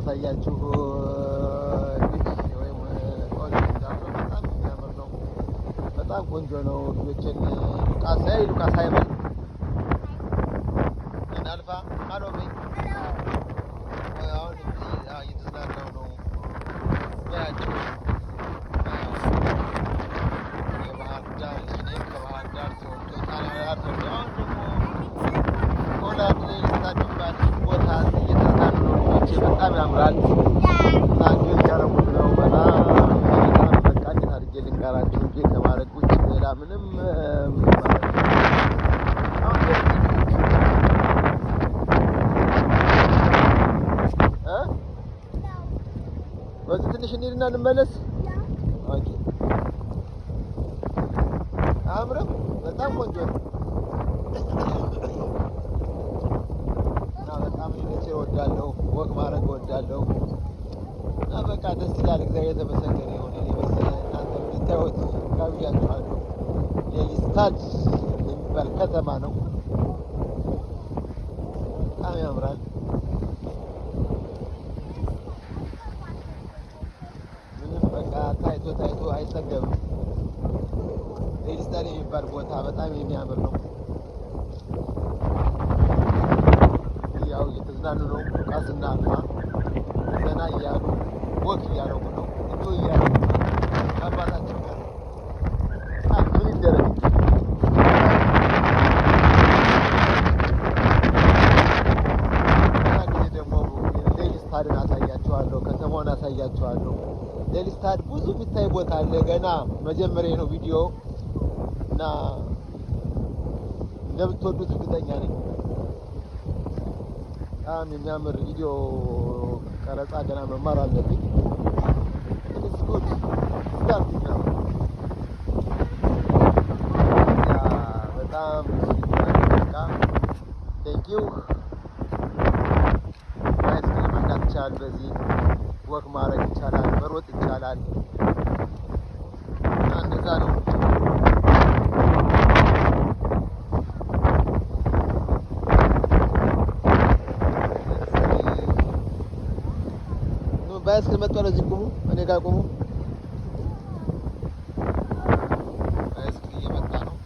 ማሳያችሁ ወይም በጣም የሚያምር ነው። በጣም ቆንጆ ነው። ልጆችን ሉቃስ አይበል አልፋ አሎ በይ። አሁን እየተዝናናው ነው ያቸው የባህር ዳር ልጅ ከባህር ዳር ተወልዶ ጣሊያን ተወልዶ አሁን ደግሞ ሆላንድ ላይ ልታድባል ቦታ እየተዝናኑ ነው። ልጆቼ በጣም ያምራል እና እንጆይ እያደረጉት ነው። በጣም በቃ እንዴት አድርጌ ልንገራችሁ እንጆይ ከማድረግ ውጭ ሌላ ምንም በዚህ ትንሽ እንሂድና እንመለስ። ኦኬ አምረም በጣም ቆንጆ ነው እና በጣም ልጆቼ እወዳለሁ፣ ወቅ ማድረግ እወዳለሁ እና በቃ ደስ ይላል። እግዚአብሔር የተመሰገነ ይሁን። እኔ መሰለህ እናንተ እንድታዩት ጋብዣችኋለሁ። ሌሊስታድ የሚባል ከተማ ነው። በጣም ያምራል። ታይቶ አይጠገብም። ሌሊስታድ የሚባል ቦታ በጣም የሚያምር ነው። ያው እየተዝናኑ ነው። ሉቃስና አልፋ ዘና እያሉ ወክ እያደረጉ ነው። እንጆ እያደረጉ ነው ከአባታቸው ጋር። ምን ይደረግ ጊዜ ደግሞ ሌሊስታድን አሳያችኋለሁ፣ ከተማውን አሳያችኋለሁ። ሌሊስታድ ብዙ የሚታይ ቦታ አለ። ገና መጀመሪያ ነው ቪዲዮ እና እንደምትወዱት እርግጠኛ ነኝ። በጣም የሚያምር ቪዲዮ ቀረጻ ገና መማር አለብኝ። ስኩት ስታርት ነው። በጣም በቃ ቴንኪው። አይስክሪም መንዳት ይቻላል። በዚህ ወክ ማድረግ ይቻላል፣ መሮጥ ይቻላል። እንደዛ ነው። ባይስክል መጥቷል። እዚህ ቁሙ፣ እኔ ጋር ቁሙ። ባይስክል እየመጣ ነው።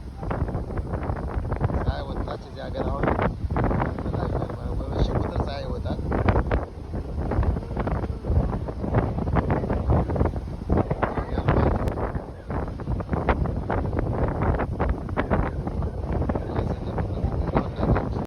ፀሐይ ወጣች እዚህ ሀገር አሁን